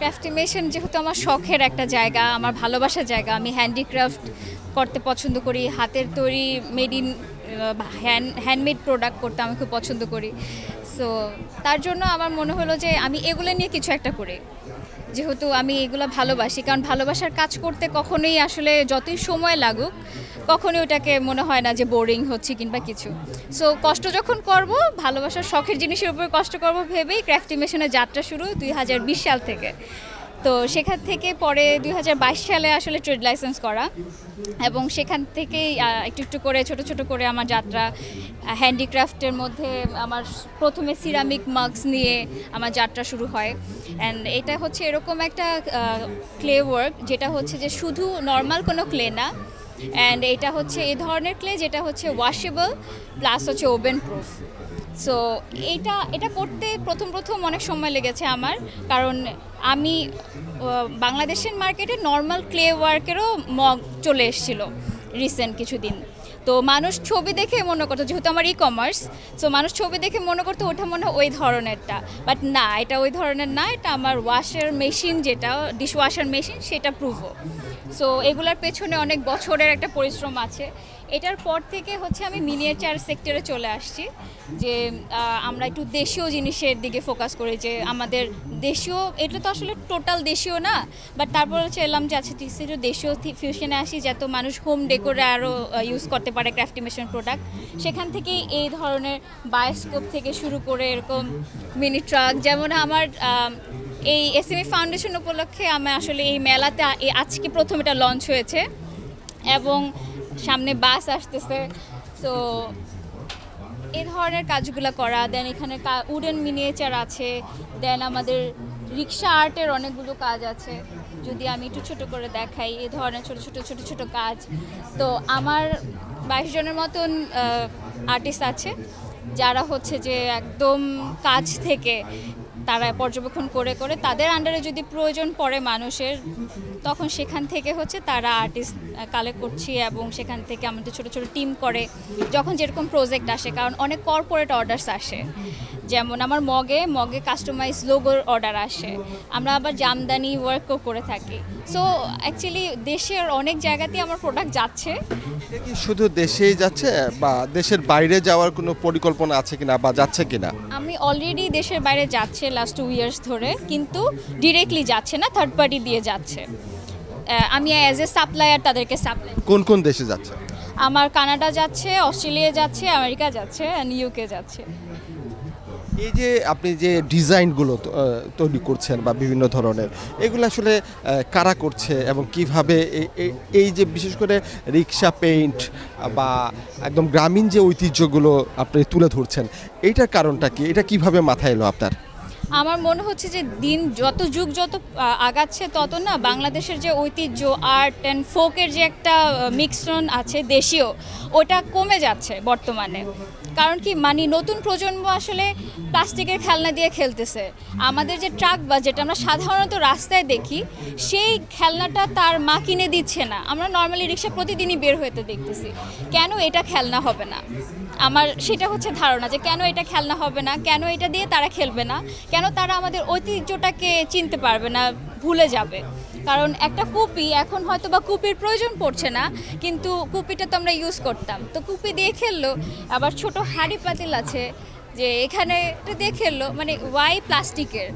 ক্রাফটিমেশন যেহেতু আমার শখের একটা জায়গা, আমার ভালোবাসার জায়গা, আমি হ্যান্ডিক্রাফট করতে পছন্দ করি, হাতের তৈরি মেড ইন হ্যান্ডমেড প্রোডাক্ট করতে আমি খুব পছন্দ করি। সো তার জন্য আমার মনে হলো যে আমি এগুলো নিয়ে কিছু একটা করি, যেহেতু আমি এগুলো ভালোবাসি। কারণ ভালোবাসার কাজ করতে কখনোই আসলে যতই সময় লাগুক কখনোই ওটাকে মনে হয় না যে বোরিং হচ্ছে কিংবা কিছু। সো কষ্ট যখন করব, ভালোবাসার শখের জিনিসের উপর কষ্ট করব ভেবেই ক্রাফটিমেশনের যাত্রা শুরু 2020 সাল থেকে। তো সেখান থেকে পরে 2022 সালে আসলে ট্রেড লাইসেন্স করা, এবং সেখান থেকেই একটু একটু করে ছোট ছোট করে আমার যাত্রা হ্যান্ডিক্রাফটের মধ্যে আমার প্রথমে সিরামিক মাগস নিয়ে আমার যাত্রা শুরু হয়। অ্যান্ড এটা হচ্ছে এরকম একটা ক্লে ওয়ার্ক যেটা হচ্ছে যে শুধু নর্মাল কোনো ক্লে না, অ্যান্ড এটা হচ্ছে এই ধরনের ক্লে যেটা হচ্ছে ওয়াশেবল প্লাস হচ্ছে ওভেন প্রুফ। সো এটা করতে প্রথম অনেক সময় লেগেছে আমার, কারণ আমি বাংলাদেশের মার্কেটে নর্মাল ক্লে ওয়ার্কেরও মগ চলে এসেছিল রিসেন্ট কিছুদিন। তো মানুষ ছবি দেখে মনে করতো, যেহেতু আমার কমার্স, সো মানুষ ছবি দেখে মনে করতো ওটা মনে হয় ওই ধরনেরটা, বাট না, এটা ওই ধরনের না, এটা আমার ওয়াশার মেশিন, যেটা ডিশওয়াশার মেশিন, সেটা প্রুভও। সো এগুলোর পেছনে অনেক বছরের একটা পরিশ্রম আছে। এটার পর থেকে হচ্ছে আমি মিনিয়েচার সেক্টরে চলে আসছি, যে আমরা একটু দেশীয় জিনিসের দিকে ফোকাস করি, যে আমাদের দেশীয়, এটা তো আসলে টোটাল দেশীয় না, বাট তারপর হচ্ছে এলাম যে আচ্ছা একটু দেশীয় ফিউশনে আসি, যাতে মানুষ হোম ডেকোরে আরও ইউজ করতে পারে ক্রাফটিমেশন প্রোডাক্ট। সেখান থেকেই এই ধরনের বায়োস্কোপ থেকে শুরু করে এরকম মিনি ট্রাক, যেমন আমার এই এসএমই ফাউন্ডেশন উপলক্ষে আমি আসলে এই মেলাতে আজকে প্রথম এটা লঞ্চ হয়েছে, এবং সামনে বাস আসতেছে। সো এই ধরনের কাজগুলো করা, দেন এখানে উডেন মিনিয়েচার আছে, দেন আমাদের রিক্সা আর্টের অনেকগুলো কাজ আছে, যদি আমি একটু ছোটো করে দেখাই, এই ধরনের ছোট ছোট কাজ। তো আমার 22 জনের মতন আর্টিস্ট আছে, যারা হচ্ছে যে একদম কাজ থেকে তারা পর্যবেক্ষণ করে করে তাদের আন্ডারে যদি প্রয়োজন পড়ে মানুষের, তখন সেখান থেকে হচ্ছে তারা আর্টিস্ট কালেক্ট করছি, এবং সেখান থেকে আমাদের ছোট ছোট টিম করে যখন যেরকম প্রজেক্ট আসে। কারণ অনেক কর্পোরেট অর্ডারস আসে, যেমন আমার মগে কাস্টমাইজ লোগোর অর্ডার আসে, আমরা আবার জামদানি ওয়ার্কও করে থাকি। সো অ্যাকচুয়ালি দেশের অনেক জায়গাতেই আমার প্রোডাক্ট যাচ্ছে। শুধু দেশেই যাচ্ছে বা দেশের বাইরে যাওয়ার কোনো পরিকল্পনা আছে কিনা বা যাচ্ছে কিনা? আমি অলরেডি দেশের বাইরে যাচ্ছে লাস্ট 2 ইয়ার্স ধরে, কিন্তু ডিরেক্টলি যাচ্ছে না, থার্ড পার্টি দিয়ে যাচ্ছে। আমি অ্যাজ এ সাপ্লায়ার তাদেরকে সাপ্লাই। কোন কোন দেশে যাচ্ছে? আমার কানাডা যাচ্ছে, অস্ট্রেলিয়া যাচ্ছে, আমেরিকা যাচ্ছে, অ্যান্ড ইউকে যাচ্ছে। এই যে আপনি যে ডিজাইনগুলো তৈরি করছেন বা বিভিন্ন ধরনের, এগুলো আসলে কারা করছে এবং কিভাবে এই যে বিশেষ করে রিক্সা পেইন্ট বা একদম গ্রামীণ যে ঐতিহ্যগুলো আপনি তুলে ধরছেন, এইটার কারণটা কি? এটা কিভাবে মাথায় এলো আপনার? আমার মনে হচ্ছে যে যুগ যত আগাচ্ছে তত না বাংলাদেশের যে ঐতিহ্য, আর্ট অ্যান্ড ফোকের যে একটা মিক্সন আছে দেশীয়, ওটা কমে যাচ্ছে বর্তমানে। কারণ কি, নতুন প্রজন্ম আসলে প্লাস্টিকের খেলনা দিয়ে খেলতেছে। আমাদের যে ট্রাক বা যেটা আমরা সাধারণত রাস্তায় দেখি, সেই খেলনাটা তার মা কিনে দিচ্ছে না। আমরা নর্মালি রিক্সা প্রতিদিনই বের হতে দেখতেছি। কেন এটা খেলনা হবে না? আমার সেটা হচ্ছে ধারণা, যে কেন এটা খেলনা হবে না, কেন এটা দিয়ে তারা খেলবে না, কেন তারা আমাদের ঐতিহ্যটাকে চিনতে পারবে না, ভুলে যাবে। কারণ একটা কুপি এখন হয়তো বা কুপির প্রয়োজন পড়ছে না, কিন্তু কুপিটা তো আমরা ইউজ করতাম, তো কুপি দিয়ে খেললো। আবার ছোট হাঁড়ি পাতিল আছে, যে এখানে এটা দিয়ে খেললো, ওয়াই প্লাস্টিকের?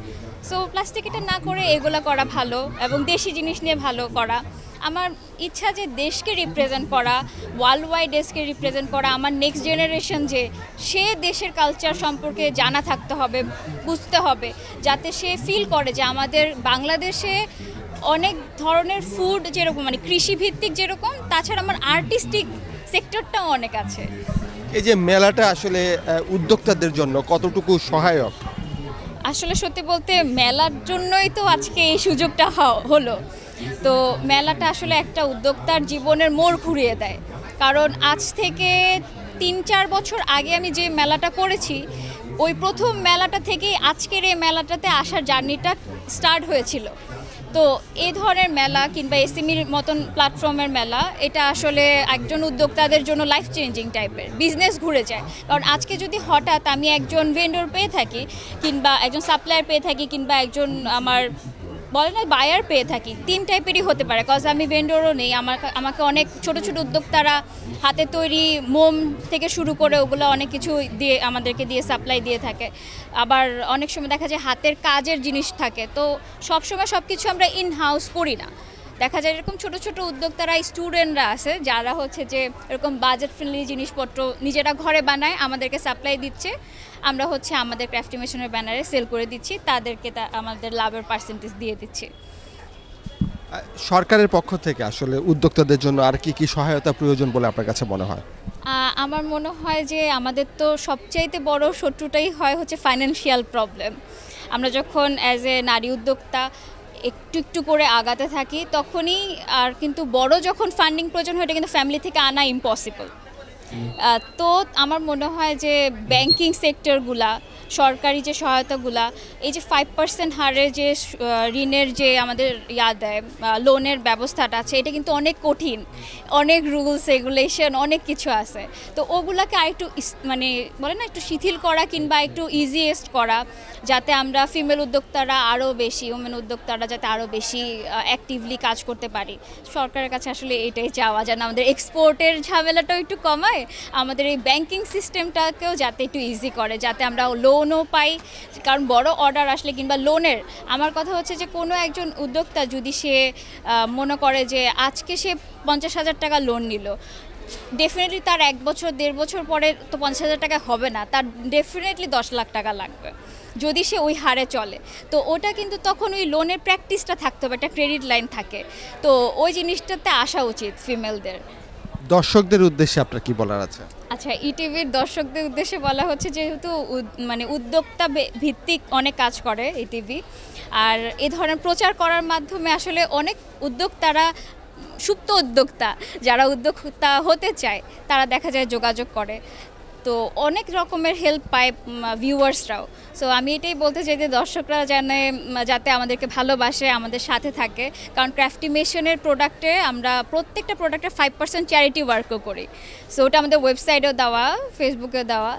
সো প্লাস্টিক এটা না করে এগুলো করা ভালো, এবং দেশি জিনিস নিয়ে ভালো করা। আমার ইচ্ছা যে দেশকে রিপ্রেজেন্ট করা, ওয়ার্ল্ড ওয়াইড দেশকে রিপ্রেজেন্ট করা। আমার নেক্সট জেনারেশন যে সে দেশের কালচার সম্পর্কে জানা থাকতে হবে, বুঝতে হবে, যাতে সে ফিল করে যে আমাদের বাংলাদেশে অনেক ধরনের ফুড, যেরকম কৃষিভিত্তিক যেরকম, তাছাড়া আমার আর্টিস্টিক সেক্টরটাও অনেক আছে। এই যে মেলাটা আসলে উদ্যোক্তাদের জন্য কতটুকু সহায়ক? আসলে সত্যি বলতে মেলার জন্যই তো আজকে এই সুযোগটা হলো। তো মেলাটা আসলে একটা উদ্যোক্তার জীবনের মোড় ঘুরিয়ে দেয়। কারণ আজ থেকে 3-4 বছর আগে আমি যে মেলাটা করেছি, ওই প্রথম মেলাটা থেকেই আজকের এই মেলাটাতে আসার জার্নিটা স্টার্ট হয়েছিল। তো এই ধরনের মেলা কিংবা এসএমইর মতন প্ল্যাটফর্মের মেলা, এটা আসলে একজন উদ্যোক্তাদের জন্য লাইফ চেঞ্জিং টাইপের, বিজনেস ঘুরে যায়। কারণ আজকে যদি হঠাৎ আমি একজন ভেন্ডর পেয়ে থাকি, কিংবা একজন সাপ্লায়ার পেয়ে থাকি, কিংবা একজন আমার বলে না বায়ার পেয়ে থাকি, 3 টাইপেরই হতে পারে, কজ আমি ভেন্ডরও নেই। আমাকে অনেক ছোট ছোট উদ্যোক্তারা হাতে তৈরি মোম থেকে শুরু করে ওগুলো অনেক কিছু দিয়ে আমাদেরকে দিয়ে সাপ্লাই দিয়ে থাকে। আবার অনেক সময় দেখা যায় হাতের কাজের জিনিস থাকে, তো সবসময় সব কিছু আমরা ইন হাউস করি না। দেখা যায় এরকম ছোট ছোট উদ্যোক্তারা, স্টুডেন্টরা আছে যারা হচ্ছে যে এরকম বাজেট ফ্রেন্ডলি জিনিসপত্র নিজেরা ঘরে বানায়, আমাদেরকে সাপ্লাই দিচ্ছে, আমরা হচ্ছে আমাদের ক্রাফটিমেশনের ব্যানারে সেল করে দিচ্ছি, তাদেরকে আমাদের লাভের পার্সেন্টেজ দিয়ে দিচ্ছি। সরকারের পক্ষ থেকে আসলে উদ্যোক্তাদের জন্য আর কি কি সহায়তা প্রয়োজন বলে আপনার কাছে মনে হয়? আমার মনে হয় যে আমাদের তো সবচাইতে বড় শত্রুটাই হয় হচ্ছে ফাইন্যান্সিয়াল প্রবলেম। আমরা যখন অ্যাজ এ নারী উদ্যোক্তা একটু একটু করে আগাতে থাকি তখনই, আর কিন্তু বড় যখন ফান্ডিং প্রয়োজন হয় এটা কিন্তু ফ্যামিলি থেকে আনা ইম্পসিবল। তো আমার মনে হয় যে ব্যাংকিং সেক্টরগুলা, সরকারি যে সহায়তাগুলা, এই যে 5% হারে যে ঋণের যে আমাদের দেয়, লোনের ব্যবস্থাটা আছে, এটা কিন্তু অনেক কঠিন, অনেক রুলস রেগুলেশন অনেক কিছু আছে। তো ওগুলাকে আরেকটু মানে বলে না একটু শিথিল করা কিংবা একটু ইজিয়েস্ট করা, যাতে আমরা ফিমেল উদ্যোক্তারা আরও বেশি, ওমেন উদ্যোক্তারা যাতে আরও বেশি অ্যাক্টিভলি কাজ করতে পারি। সরকারের কাছে আসলে এটাই চাওয়া, যেন আমাদের এক্সপোর্টের ঝামেলাটাও একটু কমায়, আমাদের এই ব্যাংকিং সিস্টেমটাকেও যাতে একটু ইজি করে, যাতে আমরা লোনও পাই। কারণ বড় অর্ডার আসলে কিংবা লোনের, আমার কথা হচ্ছে যে কোনো একজন উদ্যোক্তা যদি সে মনে করে যে আজকে সে 50,000 টাকা লোন নিল, ডেফিনেটলি তার 1 বছর 1.5 বছর পরে তো 50,000 টাকা হবে না, তার ডেফিনেটলি 10 লাখ টাকা লাগবে যদি সে ওই হারে চলে। তো ওটা কিন্তু তখন ওই লোনের প্র্যাকটিসটা থাকতে হবে, একটা ক্রেডিট লাইন থাকে, তো ওই জিনিসটাতে আসা উচিত ফিমেলদের। দর্শকদের উদ্দেশ্যে আপনার কি বলার আছে? আচ্ছা, ইটিভির দর্শকদের উদ্দেশ্যে বলা হচ্ছে, যেহেতু মানে উদ্যোক্তা ভিত্তিক অনেক কাজ করে ইটিভি, আর এই ধরনের প্রচার করার মাধ্যমে আসলে অনেক উদ্যোক্তারা, সুপ্ত উদ্যোক্তা যারা উদ্যোক্তা হতে চায়, তারা দেখা যায় যোগাযোগ করে, তো অনেক রকমের হেল্প পায় ভিউয়ার্সরাও। সো আমি এটাই বলতে চাই যে দর্শকরা যাতে আমাদেরকে ভালোবাসে, আমাদের সাথে থাকে, কারণ ক্রাফটিমেশনের প্রোডাক্টে আমরা প্রত্যেকটা প্রোডাক্টে 5% চ্যারিটি ওয়ার্কও করি। সো ওটা আমাদের ওয়েবসাইটেও দেওয়া, ফেসবুকেও দেওয়া।